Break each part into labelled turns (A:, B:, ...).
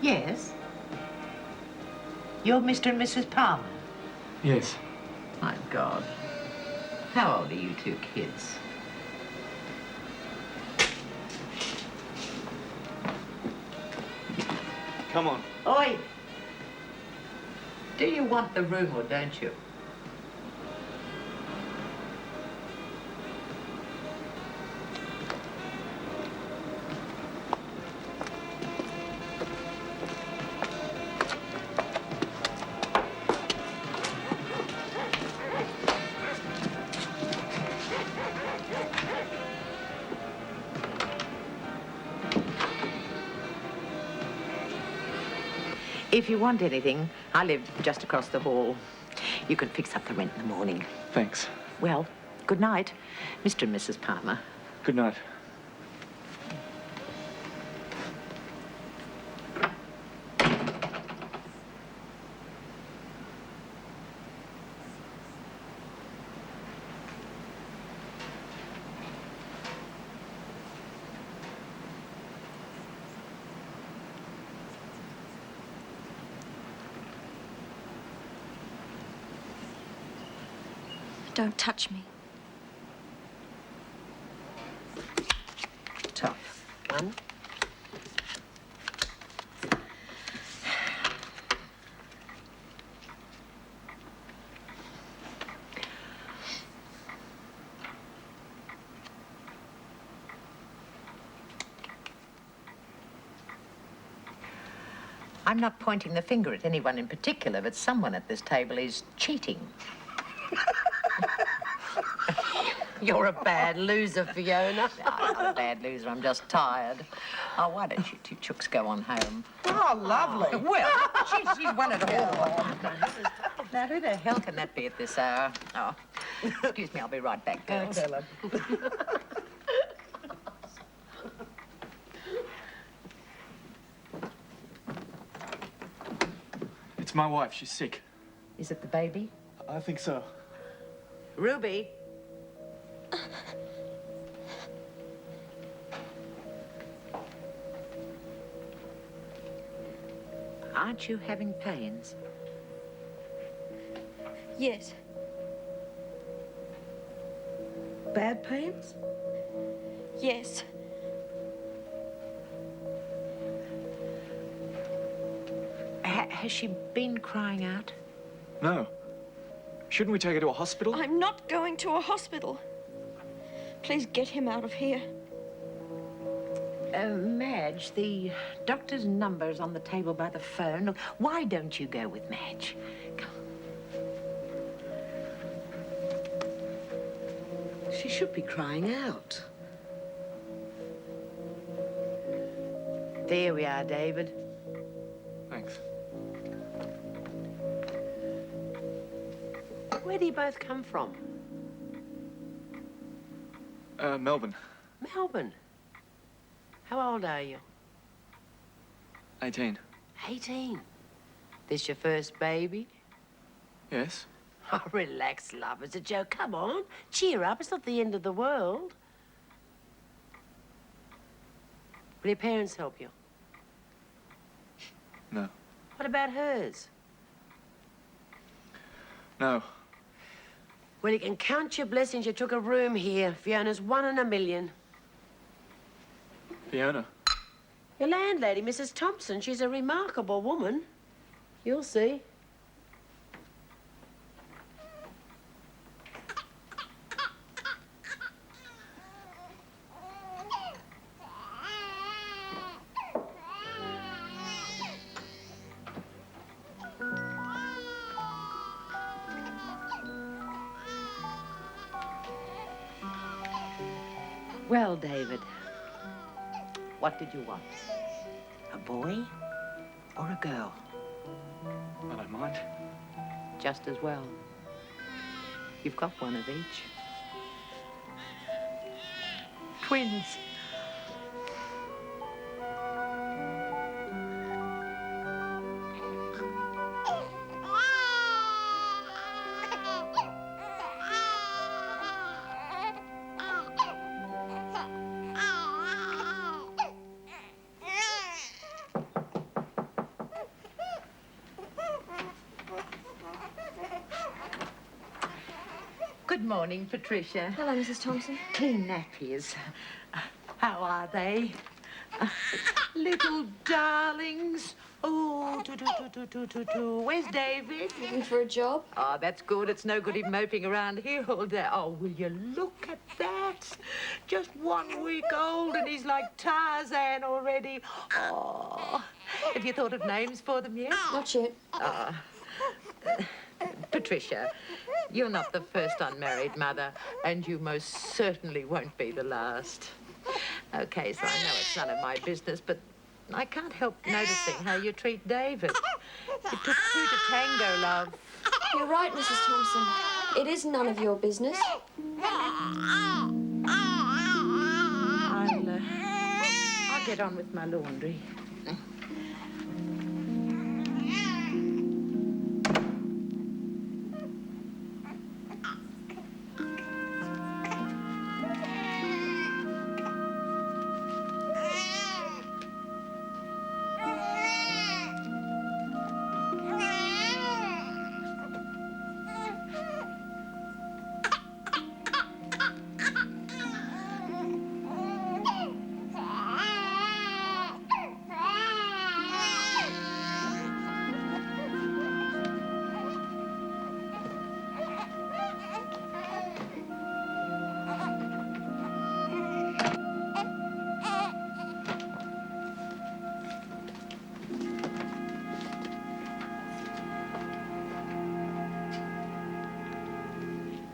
A: Yes? You're Mr. and Mrs. Palmer?
B: Yes.
A: My God. How old are you two kids?
B: Come on.
A: Oi! Do you want the room or don't you? If you want anything, I live just across the hall. You can fix up the rent in the morning.
B: Thanks.
A: Well, good night, Mr. and Mrs. Palmer.
B: Good night.
C: Don't touch me.
A: Top one. I'm not pointing the finger at anyone in particular, but someone at this table is cheating. You're a bad loser, Fiona. No, I'm not a bad loser. I'm just tired. Oh, why don't you two chooks go on home?
D: Oh, lovely.
A: Well, she's one of all. Now, who the hell can that be at this hour? Oh, excuse me, I'll be right back, girls.
D: Thanks, Ellen.
B: It's my wife. She's sick.
A: Is it the baby?
B: I think so.
A: Ruby. Aren't you having pains?
C: Yes.
D: Bad pains?
C: Yes.
A: Has she been crying out?
B: No. Shouldn't we take her to a hospital?
C: I'm not going to a hospital. Please get him out of here.
A: Madge, the doctor's number's on the table by the phone. Why don't you go with Madge? Come.
D: She should be crying out.
A: There we are, David.
B: Thanks.
A: Where do you both come from?
B: Melbourne.
E: Melbourne. How old are you?
B: 18.
E: 18. This your first baby?
B: Yes.
E: Oh, relax, love. It's a joke. Come on. Cheer up. It's not the end of the world. Will your parents help you?
B: No.
E: What about hers?
B: No.
E: Well, you can count your blessings you took a room here. Fiona's 1 in a million.
B: Fiona.
E: Your landlady, Mrs. Thompson, she's a remarkable woman. You'll see.
A: Well, David, what did you want? A boy or a girl?
B: I don't mind.
A: Just as well. You've got one of each. Twins. morning, Patricia.
C: Hello, Mrs. Thompson.
A: Clean nappies. How are they? Little darlings. Oh, where's David?
C: Looking for a job?
A: Oh, that's good. It's no good him moping around here all day. Oh, will you look at that? Just 1 week old and he's like Tarzan already. Oh, have you thought of names for them yet?
C: Not yet.
A: Patricia, you're not the first unmarried mother, and you most certainly won't be the last. Okay, so I know it's none of my business, but I can't help noticing how you treat David. It took two to tango, love.
C: You're right, Mrs. Thompson. It is none of your business.
A: I'll get on with my laundry.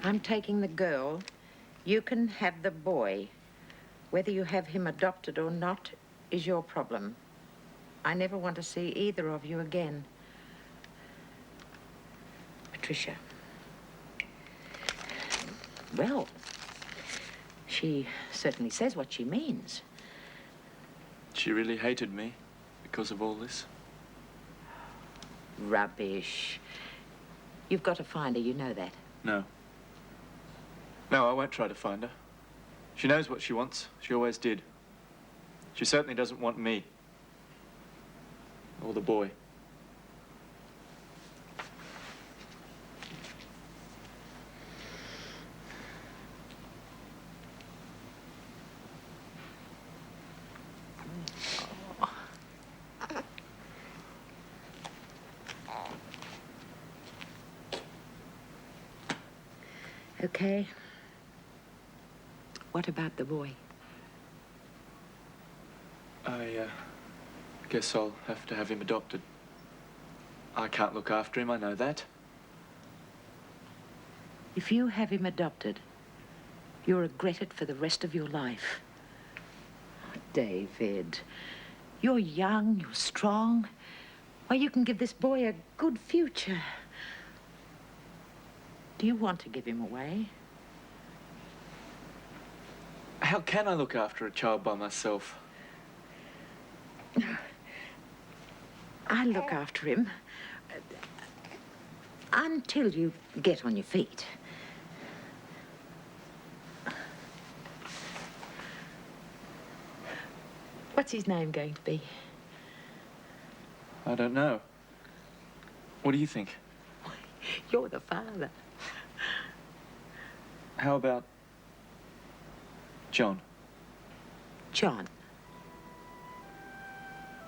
A: I'm taking the girl. You can have the boy. Whether you have him adopted or not is your problem. I never want to see either of you again. Patricia. Well, she certainly says what she means.
B: She really hated me because of all this.
A: Rubbish. You've got to find her, you know that.
B: No. No, I won't try to find her. She knows what she wants. She always did. She certainly doesn't want me. Or the boy.
A: Okay. What about the boy?
B: I guess I'll have to have him adopted. I can't look after him, I know that.
A: If you have him adopted, you'll regret it for the rest of your life. David, you're young, you're strong. Why, you can give this boy a good future. Do you want to give him away?
B: How can I look after a child by myself?
A: I look after him until you get on your feet. What's his name going to be?
B: I don't know. What do you think?
A: You're the father.
B: How about John?
A: John.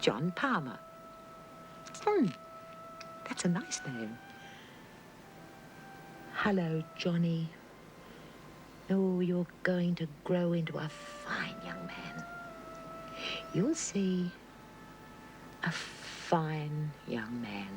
A: John Palmer. That's a nice name. Hello, Johnny. Oh, you're going to grow into a fine young man. You'll see. A fine young man.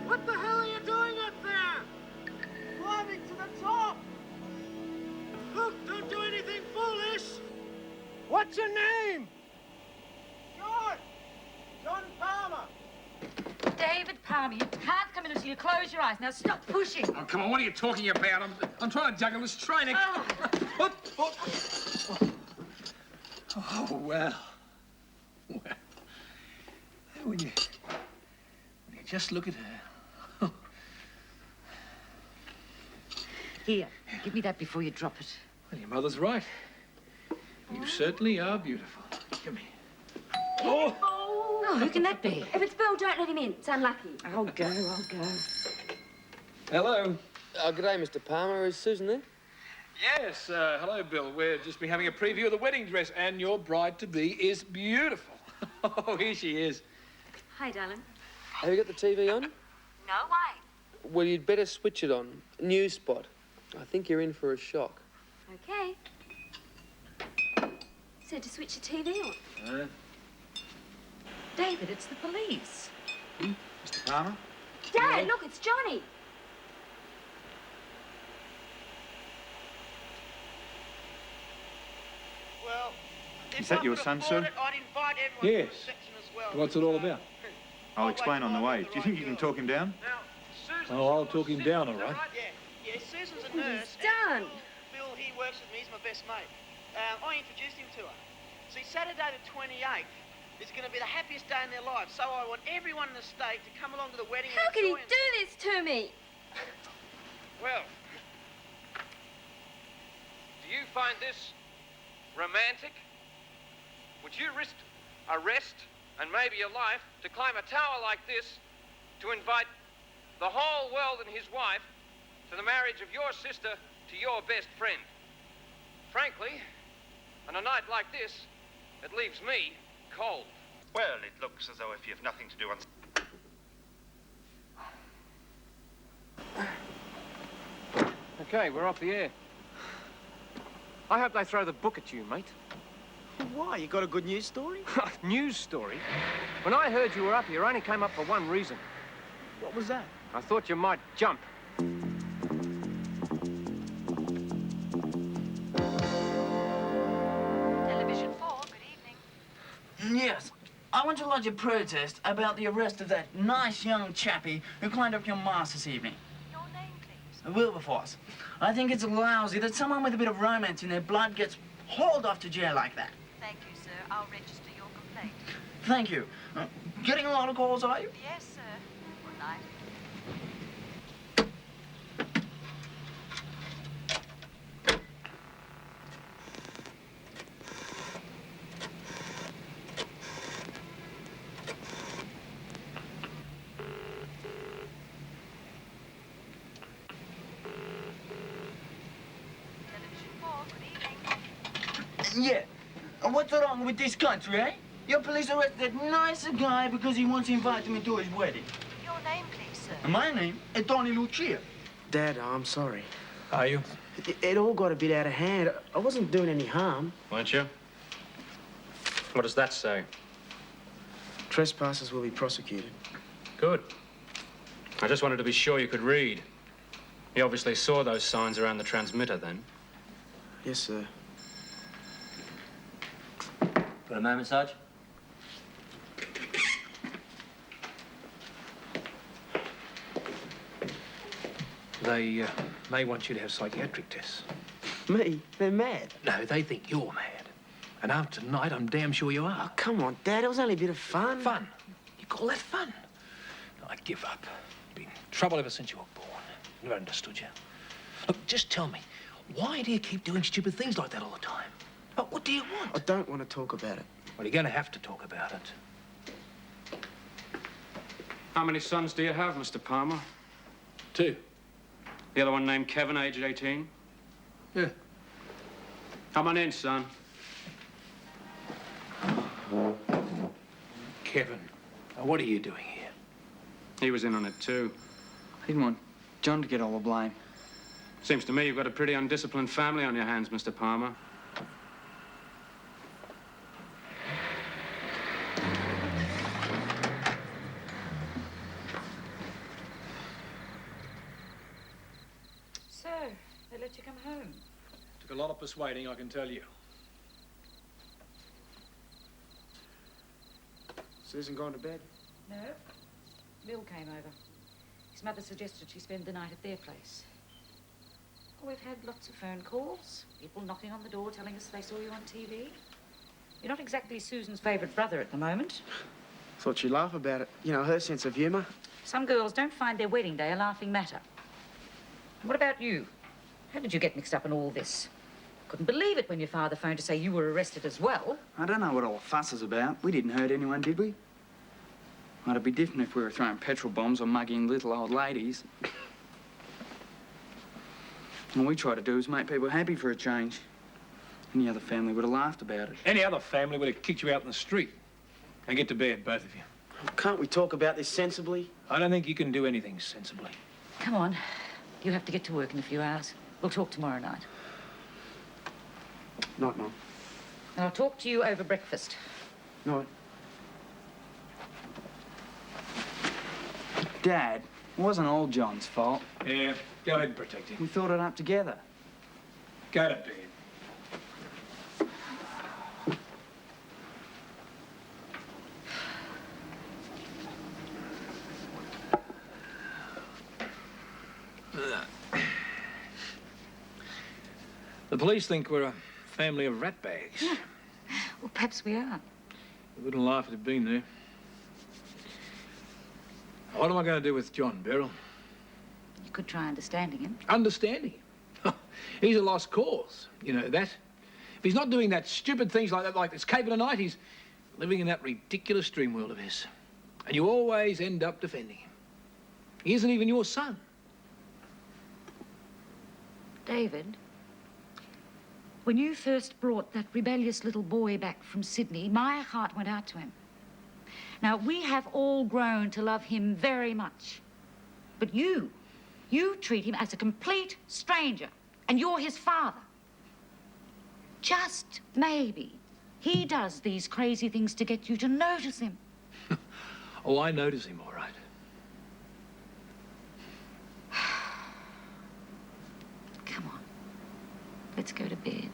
F: What the hell are you doing up there? Climbing to the top! Look, don't do anything foolish! What's your name? John! John Palmer!
G: David Palmer, you can't come in until you close your eyes. Now stop pushing.
F: Oh, come on, what are you talking about? I'm trying to juggle this train. What? Oh, well. Well.
H: just look at her.
G: Here, give me that before you drop it.
H: Well, your mother's right. You certainly are beautiful. Come here. Oh!
G: Oh, who can that be?
I: If it's Bill, don't let him in. It's unlucky.
G: I'll go, I'll go.
H: Hello.
J: Good day, Mr. Palmer. Is Susan there?
H: Yes, hello, Bill. We've just been having a preview of the wedding dress, and your bride-to-be is beautiful. Oh, here she is.
I: Hi, darling.
J: Have you got the TV on?
I: No, why?
J: Well, you'd better switch it on. News spot. I think you're in for a shock.
I: Okay. So to switch the TV on.
G: David, it's the police.
H: Mr. Palmer?
I: Dad, look, it's Johnny.
F: Well,
B: Is that your son, sir?
F: I'd invite everyone
H: Yes.
F: to the reception as well.
H: What's it all about?
B: I'll explain on the way. Do you think you can talk him down?
F: Now, Susan.
H: Oh, I'll talk him down, all right.
F: Yeah, Susan's a nurse.
I: He's done.
F: Bill, he works with me. He's my best mate. I introduced him to her. See, Saturday the 28th is going to be the happiest day in their lives. So I want everyone in the state to come along to the wedding.
I: How
F: and
I: can he
F: enjoy
I: do this to me?
K: Well, do you find this romantic? Would you risk arrest and maybe your life to climb a tower like this to invite the whole world and his wife to the marriage of your sister to your best friend? Frankly, on a night like this, it leaves me cold.
L: Well, it looks as though if you've nothing to do on...
K: Okay, we're off the air. I hope they throw the book at you, mate.
F: Why? You got a good news story?
K: News story? When I heard you were up here, I only came up for one reason.
F: What was that?
K: I thought you might jump.
G: Television 4, good evening.
M: Yes. I want to lodge a protest about the arrest of that nice young chappie who climbed up your mast this evening.
G: Your name, please.
M: Wilberforce. I think it's lousy that someone with a bit of romance in their blood gets hauled off to jail like that.
G: Thank you, sir. I'll register your complaint.
M: Thank you. Getting a lot of calls, are you?
G: Yes, sir. Good night. Television 4, good evening.
M: Yeah. And what's wrong with this country, eh? Your police arrested that nice guy because he wants to invite me to his wedding.
G: Your name, please, sir.
M: And my name is Tony Lucia.
J: Dad, I'm sorry.
H: Are you?
J: It all got a bit out of hand. I wasn't doing any harm.
K: Weren't you? What does that say?
J: Trespassers will be prosecuted.
K: Good. I just wanted to be sure you could read. You obviously saw those signs around the transmitter then.
J: Yes, sir.
M: For a moment, Sarge.
H: They may want you to have psychiatric tests.
J: Me? They're mad.
H: No, they think you're mad. And after tonight, I'm damn sure you are.
J: Oh, come on, Dad. It was only a bit of fun.
H: Fun? You call that fun? I give up. Been trouble ever since you were born. Never understood you. Look, just tell me, why do you keep doing stupid things like that all the time? Oh, what do you want?
J: I don't want to talk about it.
H: Well, you're going to have to talk about it.
K: How many sons do you have, Mr. Palmer?
H: 2.
K: The other one named Kevin, aged 18?
H: Yeah.
K: Come on in, son.
H: Kevin, now what are you doing here?
K: He was in on it, too.
M: I didn't want John to get all the blame.
K: Seems to me you've got a pretty undisciplined family on your hands, Mr. Palmer.
G: So, they let you come home.
H: Took a lot of persuading, I can tell you.
J: Susan gone to bed?
G: No. Bill came over. His mother suggested she spend the night at their place. We've had lots of phone calls, people knocking on the door telling us they saw you on TV. You're not exactly Susan's favourite brother at the moment.
M: Thought she'd laugh about it. You know, her sense of humour.
G: Some girls don't find their wedding day a laughing matter. What about you? How did you get mixed up in all this? Couldn't believe it when your father phoned to say you were arrested as well.
M: I don't know what all the fuss is about. We didn't hurt anyone, did we? Well, it'd be different if we were throwing petrol bombs or mugging little old ladies. All we try to do is make people happy for a change. Any other family would have laughed about it.
H: Any other family would have kicked you out in the street. And get to bed, both of you.
M: Can't we talk about this sensibly?
H: I don't think you can do anything sensibly.
G: Come on. You have to get to work in a few hours. We'll talk tomorrow night.
M: Night, Mum.
G: And I'll talk to you over breakfast.
M: Night. Dad, it wasn't all John's fault.
H: Yeah, go ahead and protect him.
M: We thought it up together.
H: Go to bed. The police think we're a family of ratbags.
G: Well, perhaps we are.
H: They wouldn't laugh if they'd been there. What am I going to do with John, Beryl?
G: You could try understanding him.
H: Understanding him? He's a lost cause. You know that. If he's not doing that stupid things like that, like this cave in the night, he's living in that ridiculous dream world of his. And you always end up defending him. He isn't even your son.
G: David, when you first brought that rebellious little boy back from Sydney, my heart went out to him. Now, we have all grown to love him very much. But you treat him as a complete stranger, and you're his father. Just maybe he does these crazy things to get you to notice him.
H: Oh, I notice him, all right.
G: Come on. Let's go to bed.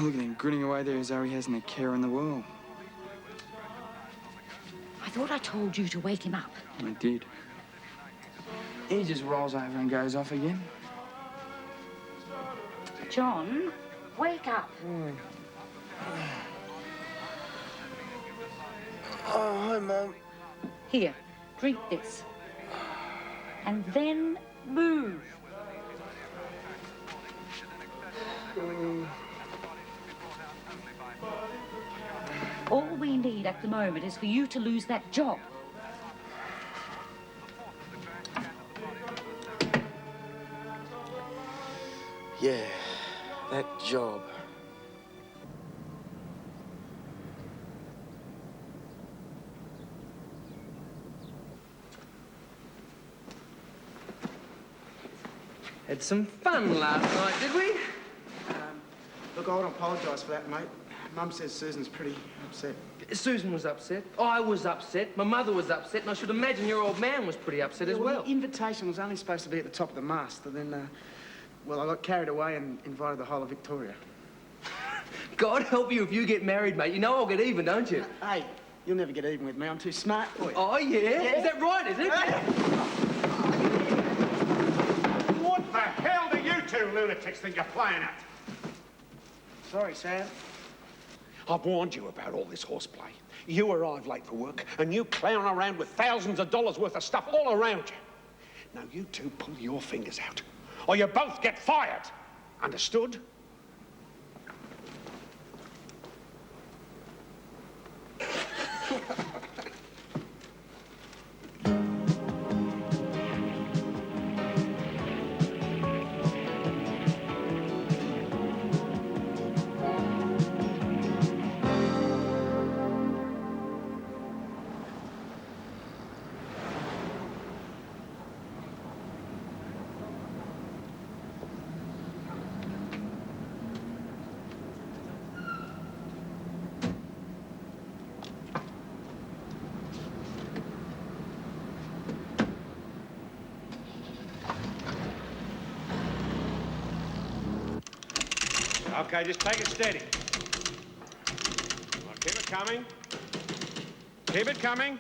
M: Look at him grinning away there as though he hasn't a care in the world.
G: I thought I told you to wake him up.
M: I did. He just rolls over and goes off again.
G: John, wake up.
M: Oh, hi, Mum.
G: Here, drink this. And then move. All we need at the moment is for you to lose that job.
M: Yeah, that job.
J: Had some fun last night, did we?
M: Look, I want to apologise for that, mate.
N: Mum says Susan's pretty upset.
J: Susan was upset. I was upset. My mother was upset. And I should imagine your old man was pretty upset as well.
N: The invitation was only supposed to be at the top of the mast, and then, well, I got carried away and invited the whole of Victoria.
J: God help you if you get married, mate. You know I'll get even, don't you?
N: Hey, you'll never get even with me. I'm too smart for you.
J: Oh, yeah? Is that right, is it?
F: What the hell do you two lunatics think you're playing at?
N: Sorry, Sam.
F: I've warned you about all this horseplay. You arrive late for work, and you clown around with thousands of dollars worth of stuff all around you. Now, you two pull your fingers out, or you both get fired. Understood? Okay, just take it steady. Now, keep it coming. Keep it coming.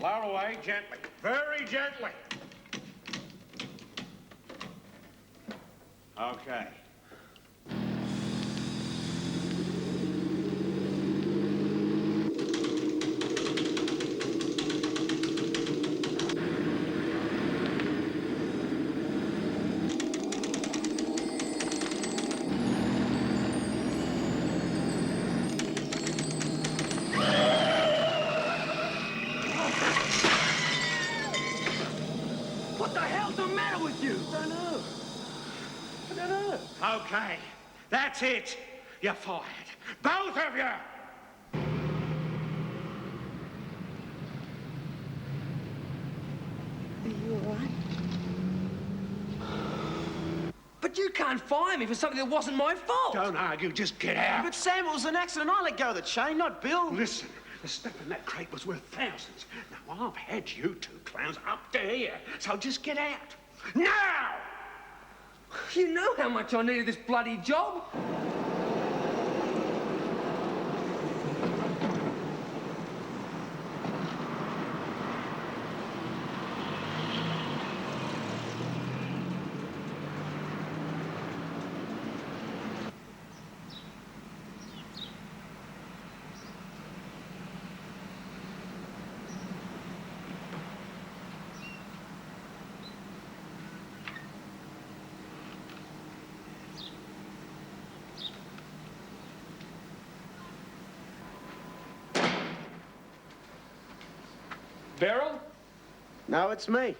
F: Lower away gently. Very gently. Okay. Okay, that's it. You're fired. Both of you!
C: Are you all right?
J: But you can't fire me for something that wasn't my fault.
F: Don't argue, just get out.
N: But Sam, it was an accident. I let go of the chain, not Bill.
F: Listen, the stuff in that crate was worth thousands. Now, I've had you two clowns up to here, so just get out. Now!
J: You know how much I needed this bloody job.
F: Beryl?
N: No, it's me.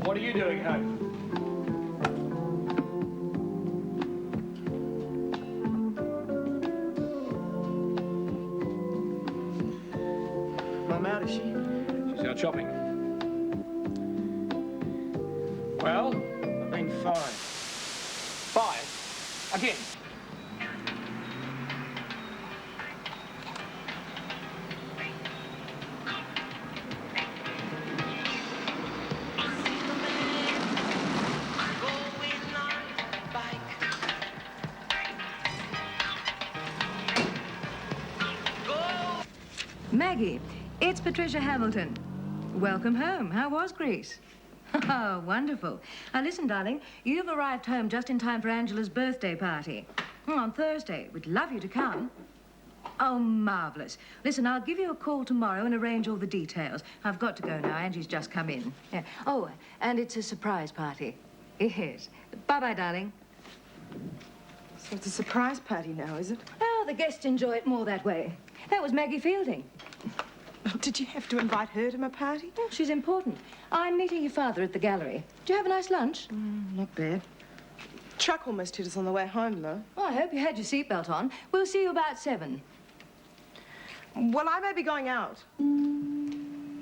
F: What are you doing home?
N: Mum out, is she?
H: She's out shopping. Well?
N: I've been fired.
H: Fired? Again?
O: Maggie, it's Patricia Hamilton. Welcome home. How was Greece? Oh, wonderful. Now, listen, darling, you've arrived home just in time for Angela's birthday party. On Thursday. We'd love you to come. Oh, marvellous. Listen, I'll give you a call tomorrow and arrange all the details. I've got to go now. Angie's just come in. Yeah. Oh, and it's a surprise party. Yes. Bye-bye, darling.
C: So it's a surprise party now, is it?
O: Oh, the guests enjoy it more that way. That was Maggie Fielding.
C: Did you have to invite her to my party?
O: Oh, she's important. I'm meeting your father at the gallery. Did you have a nice lunch?
C: Not bad. Truck almost hit us on the way home, though.
O: Oh, I hope you had your seatbelt on. We'll see you about 7.
C: Well, I may be going out.
O: Oh,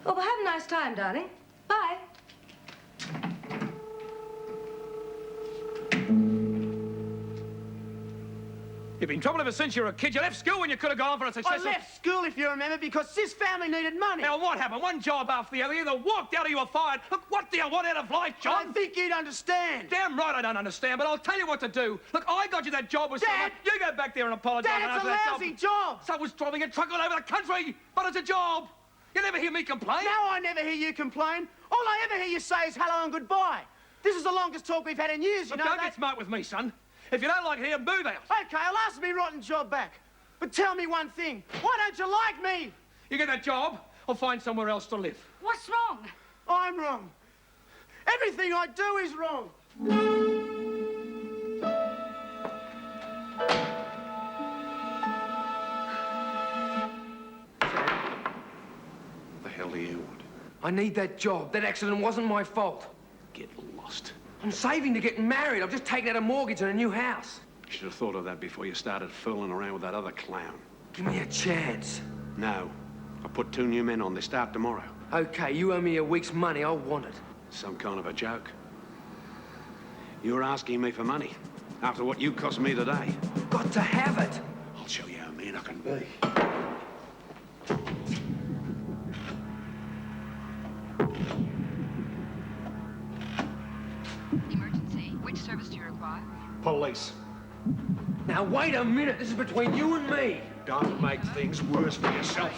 O: well, have a nice time, darling. Bye.
H: You've been in trouble ever since you were a kid. You left school when you could have gone for a
F: I
H: successful...
F: left school, if you remember, because Sis family needed money.
H: Now, what happened? One job after the other. You either walked out or you were fired. Look, what do you want out of life, John?
F: I think you'd understand.
H: Damn right I don't understand, but I'll tell you what to do. Look, I got you that job with
F: Dad!
H: someone. You go back there and apologise.
F: Dad, it's a lousy job.
H: Someone's driving a truck all over the country, but it's a job. You never hear me complain.
F: No, I never hear you complain. All I ever hear you say is hello and goodbye. This is the longest talk we've had in years, you
H: Look,
F: know
H: don't get smart with me, son. If you don't like it here, move out.
F: Okay, I'll ask me rotten job back. But tell me one thing. Why don't you like me?
H: You get that job, I'll find somewhere else to live.
I: What's wrong?
F: I'm wrong. Everything I do is wrong.
P: The hell do you want?
J: I need that job. That accident wasn't my fault.
P: Get lost.
J: I'm saving to get married. I've just taken out a mortgage on a new house.
P: You should have thought of that before you started fooling around with that other clown.
J: Give me a chance.
P: No. I'll put 2 new men on. They start tomorrow.
J: Okay, you owe me a week's money. I want it.
P: Some kind of a joke. You're asking me for money after what you cost me today.
J: Got to have it.
P: I'll show you how mean I can be.
Q: Emergency. Which service do you require?
P: Police.
J: Now, wait a minute. This is between you and me.
P: Don't make things worse for yourself.